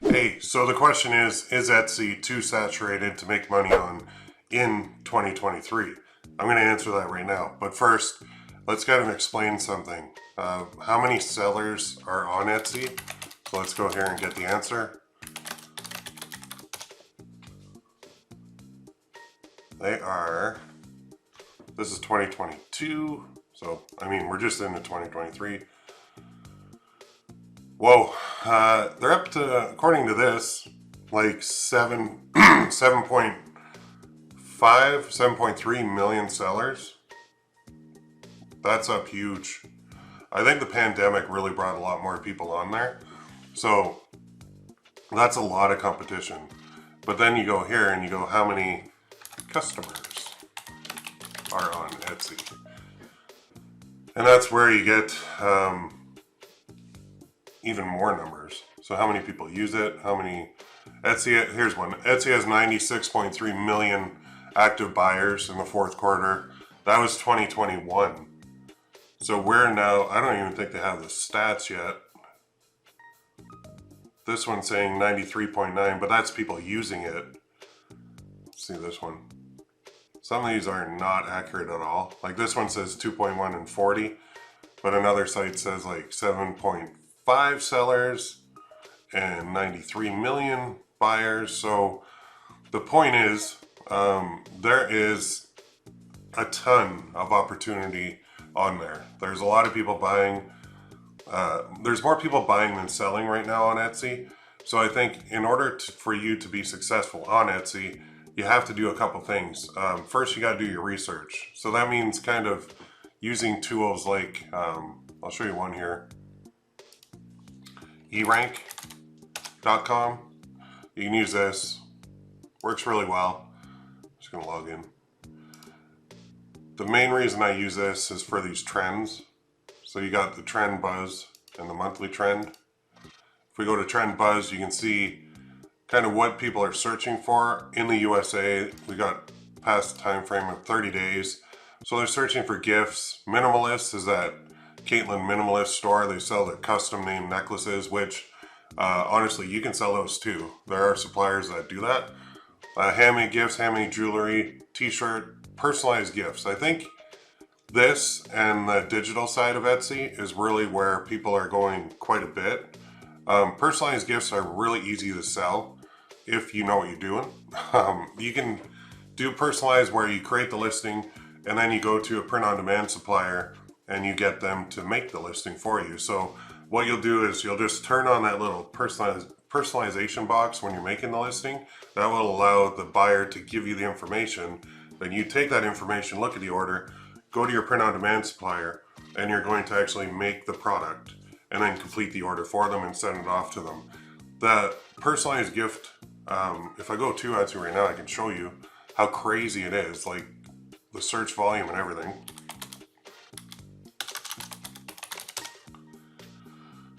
Hey, so the question is Etsy too saturated to make money on in 2023? I'm going to answer that right now. But first, let's kind of explain something. How many sellers are on Etsy? So let's go here and get the answer. They are, this is 2022. So, I mean, we're just into 2023. Whoa, they're up to, according to this, like 7.3 million sellers. That's up huge. I think the pandemic really brought a lot more people on there. So that's a lot of competition. But then you go here and you go, how many customers are on Etsy? And that's where you get even more numbers. So how many people use it? How many? Etsy, here's one. Etsy has 96.3 million active buyers in the fourth quarter. That was 2021. So we're now, I don't even think they have the stats yet. This one's saying 93.9, but that's people using it. Let's see this one. Some of these are not accurate at all. Like this one says 2.1 and 40, but another site says like 7.5 sellers and 93 million buyers. So the point is, there is a ton of opportunity on there. There's a lot of people buying. There's more people buying than selling right now on Etsy. So I think in order for you to be successful on Etsy, you have to do a couple things. First, you got to do your research. So that means kind of using tools like, I'll show you one here, erank.com. You can use this. Works really well. Just gonna log in. The main reason I use this is for these trends. So you got the trend buzz and the monthly trend. If we go to trend buzz, you can see kind of what people are searching for. In the USA, we got past the time frame of 30 days. So they're searching for gifts. Minimalist is that Caitlin Minimalist store. They sell the custom name necklaces, which honestly, you can sell those too. There are suppliers that do that. Handmade gifts, handmade jewelry, t-shirt, personalized gifts. I think this and the digital side of Etsy is really where people are going quite a bit. Personalized gifts are really easy to sell if you know what you're doing. You can do personalized where you create the listing and then you go to a print-on-demand supplier and you get them to make the listing for you. So what you'll do is you'll just turn on that little personalization box when you're making the listing. That will allow the buyer to give you the information. Then you take that information, look at the order, go to your print-on-demand supplier, and you're going to actually make the product and then complete the order for them and send it off to them. The personalized gift, if I go to Etsy right now, I can show you how crazy it is, like the search volume and everything.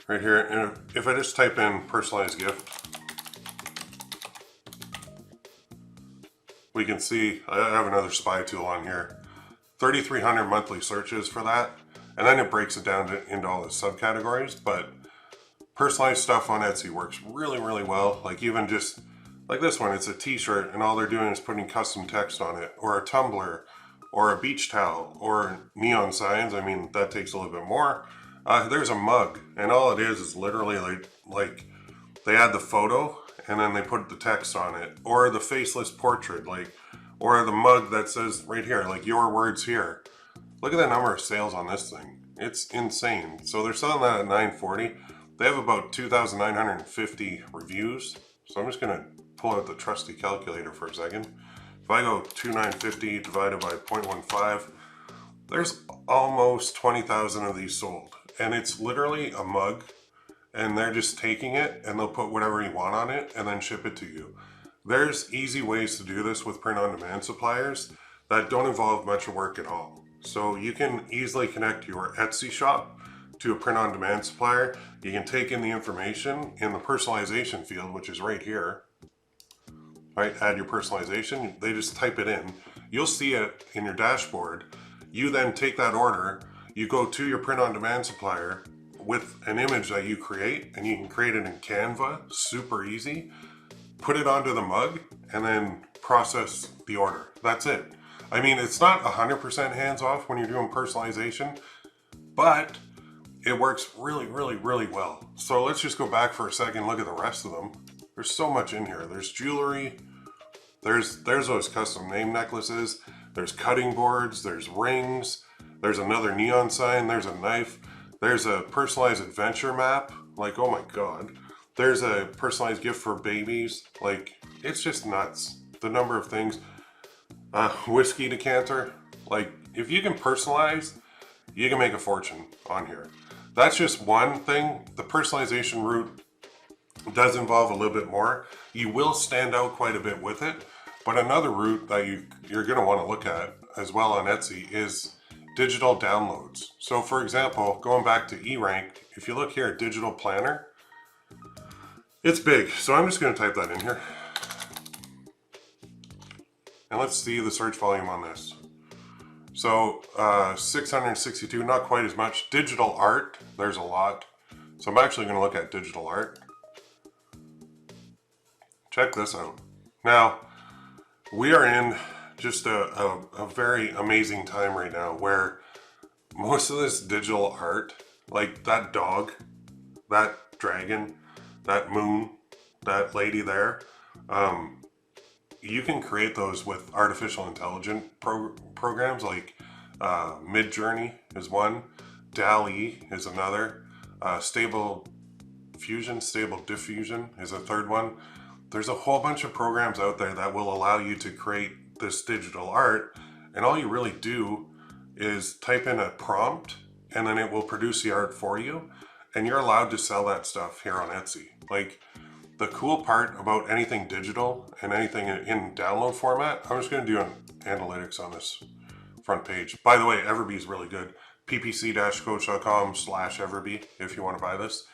Right here, and if I just type in personalized gift, we can see, I have another spy tool on here, 3,300 monthly searches for that. And then it breaks it down into all the subcategories, but personalized stuff on Etsy works really, really well. Like even just like this one, it's a t-shirt and all they're doing is putting custom text on it, or a tumbler, or a beach towel, or neon signs. I mean, that takes a little bit more. There's a mug, and all it is literally like they add the photo and then they put the text on it, or the faceless portrait, or the mug that says right here, like your words here. Look at the number of sales on this thing. It's insane. So they're selling that at $9.40. They have about 2,950 reviews. So I'm just gonna pull out the trusty calculator for a second. If I go 2,950 divided by 0.15, there's almost 20,000 of these sold. And it's literally a mug, and they're just taking it and they'll put whatever you want on it and then ship it to you. There's easy ways to do this with print-on-demand suppliers that don't involve much work at all. So you can easily connect your Etsy shop to a print-on-demand supplier. You can take in the information in the personalization field, which is right here. Right, add your personalization. They just type it in. You'll see it in your dashboard. You then take that order, you go to your print-on-demand supplier, with an image that you create, and you can create it in Canva, super easy, put it onto the mug, and then process the order. That's it. I mean, it's not 100% hands-off when you're doing personalization, but it works really, really, really well. So let's just go back for a second, look at the rest of them. There's so much in here. There's jewelry, there's those custom name necklaces, there's cutting boards, there's rings, there's another neon sign, there's a knife, there's a personalized adventure map, like, oh my God. There's a personalized gift for babies, like, it's just nuts. The number of things. Whiskey decanter, like, if you can personalize, you can make a fortune on here. That's just one thing. The personalization route does involve a little bit more. You will stand out quite a bit with it, but another route that you're going to want to look at as well on Etsy is digital downloads. So for example, going back to E-Rank, if you look here at digital planner, it's big. So I'm just going to type that in here. And let's see the search volume on this. So 662, not quite as much. Digital art, there's a lot. So I'm actually going to look at digital art. Check this out. Now, we are in just a very amazing time right now where most of this digital art, like that dog, that dragon, that moon, that lady there, you can create those with artificial intelligence programs like Midjourney is one, DALL-E is another, Stable Diffusion is a third one. There's a whole bunch of programs out there that will allow you to create this digital art, and all you really do is type in a prompt and then it will produce the art for you, and you're allowed to sell that stuff here on Etsy. Like, the cool part about anything digital and anything in download format, I'm just going to do an analytics on this front page. By the way, Everbee is really good. ppc-coach.com/Everbee if you want to buy this.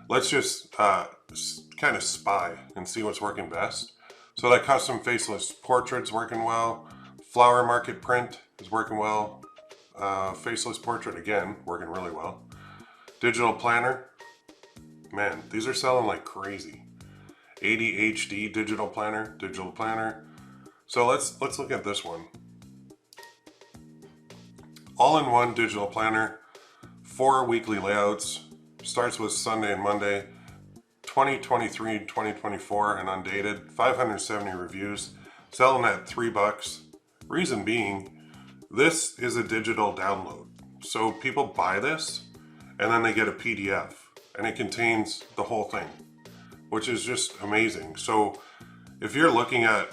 Let's just kind of spy and see what's working best. So that custom faceless portrait's working well. Flower market print is working well. Faceless portrait, again, working really well. Digital planner, man, these are selling like crazy. ADHD digital planner. So let's look at this one. All-in-one digital planner, 4 weekly layouts, starts with Sunday and Monday, 2023, 2024, and undated, 570 reviews, selling at $3. Reason being, this is a digital download. So people buy this and then they get a PDF and it contains the whole thing, which is just amazing. So if you're looking at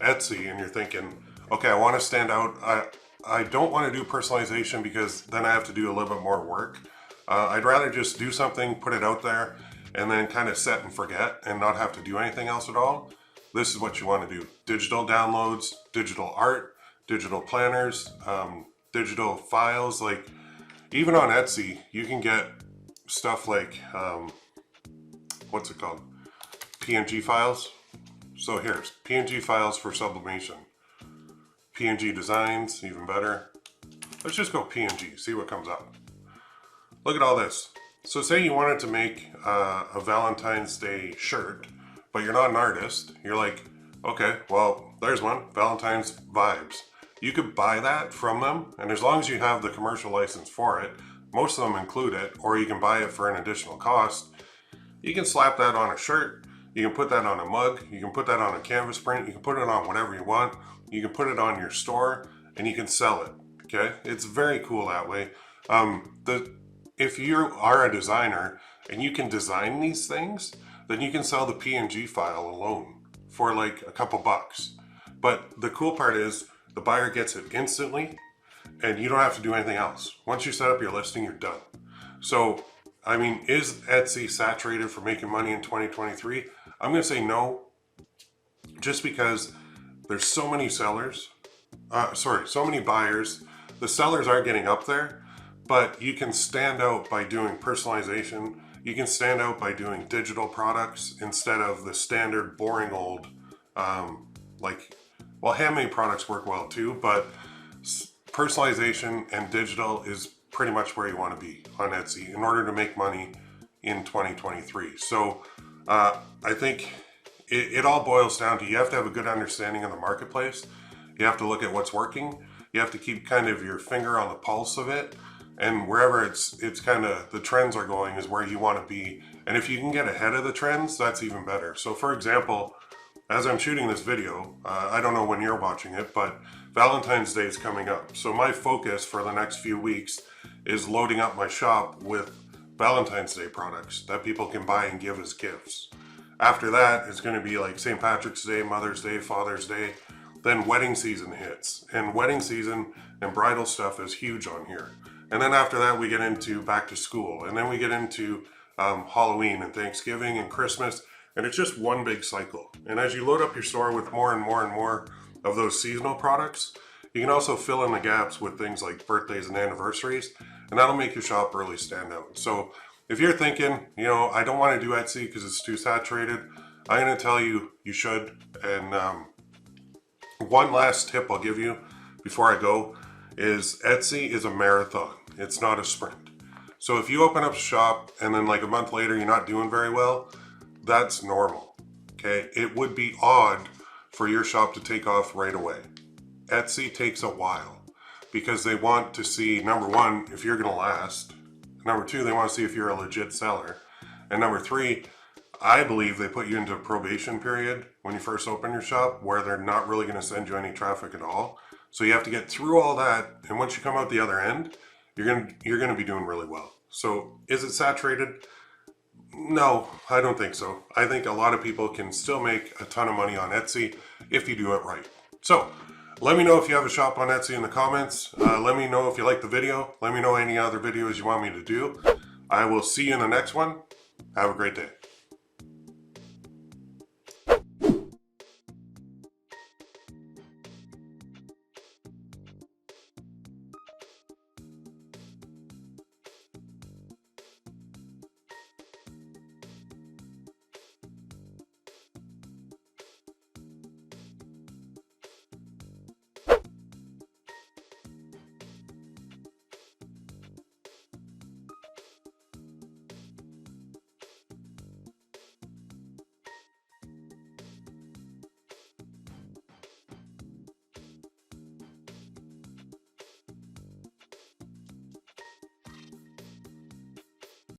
Etsy and you're thinking, okay, I want to stand out, I don't want to do personalization because then I have to do a little bit more work. I'd rather just do something, put it out there, and then kind of set and forget and not have to do anything else at all. This is what you want to do. Digital downloads, digital art, digital planners, digital files. Like, even on Etsy, you can get stuff like, what's it called? PNG files. So here's PNG files for sublimation. PNG designs, even better. Let's just go PNG, see what comes up. Look at all this. So say you wanted to make a Valentine's Day shirt, but you're not an artist. You're like, okay, well, there's one, Valentine's Vibes. You could buy that from them, and as long as you have the commercial license for it, most of them include it, or you can buy it for an additional cost. You can slap that on a shirt, you can put that on a mug, you can put that on a canvas print, you can put it on whatever you want, you can put it on your store, and you can sell it, okay? It's very cool that way. If you are a designer and you can design these things, then you can sell the PNG file alone for like a couple bucks. But the cool part is the buyer gets it instantly and you don't have to do anything else. Once you set up your listing, you're done. So, I mean, is Etsy saturated for making money in 2023? I'm going to say no, just because there's so many sellers, so many buyers. The sellers are getting up there, but you can stand out by doing personalization. You can stand out by doing digital products instead of the standard boring old, handmade products work well too, but personalization and digital is pretty much where you want to be on Etsy in order to make money in 2023. So I think it all boils down to you have to have a good understanding of the marketplace. You have to look at what's working. You have to keep kind of your finger on the pulse of it, and wherever it's kind of the trends are going is where you want to be. And if you can get ahead of the trends, that's even better. So for example, as I'm shooting this video, I don't know when you're watching it, but Valentine's Day is coming up. So my focus for the next few weeks is loading up my shop with Valentine's Day products that people can buy and give as gifts. After that, it's going to be like St. Patrick's Day, Mother's Day, Father's Day. Then wedding season hits, and wedding season and bridal stuff is huge on here. And then after that, we get into back to school, and then we get into Halloween and Thanksgiving and Christmas, and it's just one big cycle. And as you load up your store with more and more and more of those seasonal products, you can also fill in the gaps with things like birthdays and anniversaries, and that'll make your shop really stand out. So if you're thinking, you know, I don't want to do Etsy because it's too saturated, I'm going to tell you, you should. And one last tip I'll give you before I go is Etsy is a marathon. It's not a sprint. So if you open up a shop and then like a month later you're not doing very well, that's normal. Okay, it would be odd for your shop to take off right away. Etsy takes a while because they want to see, number one, if you're going to last. Number two, they want to see if you're a legit seller. And number three, I believe they put you into a probation period when you first open your shop where they're not really going to send you any traffic at all. So you have to get through all that, and once you come out the other end, you're going to be doing really well. So is it saturated? No, I don't think so. I think a lot of people can still make a ton of money on Etsy if you do it right. So let me know if you have a shop on Etsy in the comments. Let me know if you like the video. Let me know any other videos you want me to do. I will see you in the next one. Have a great day.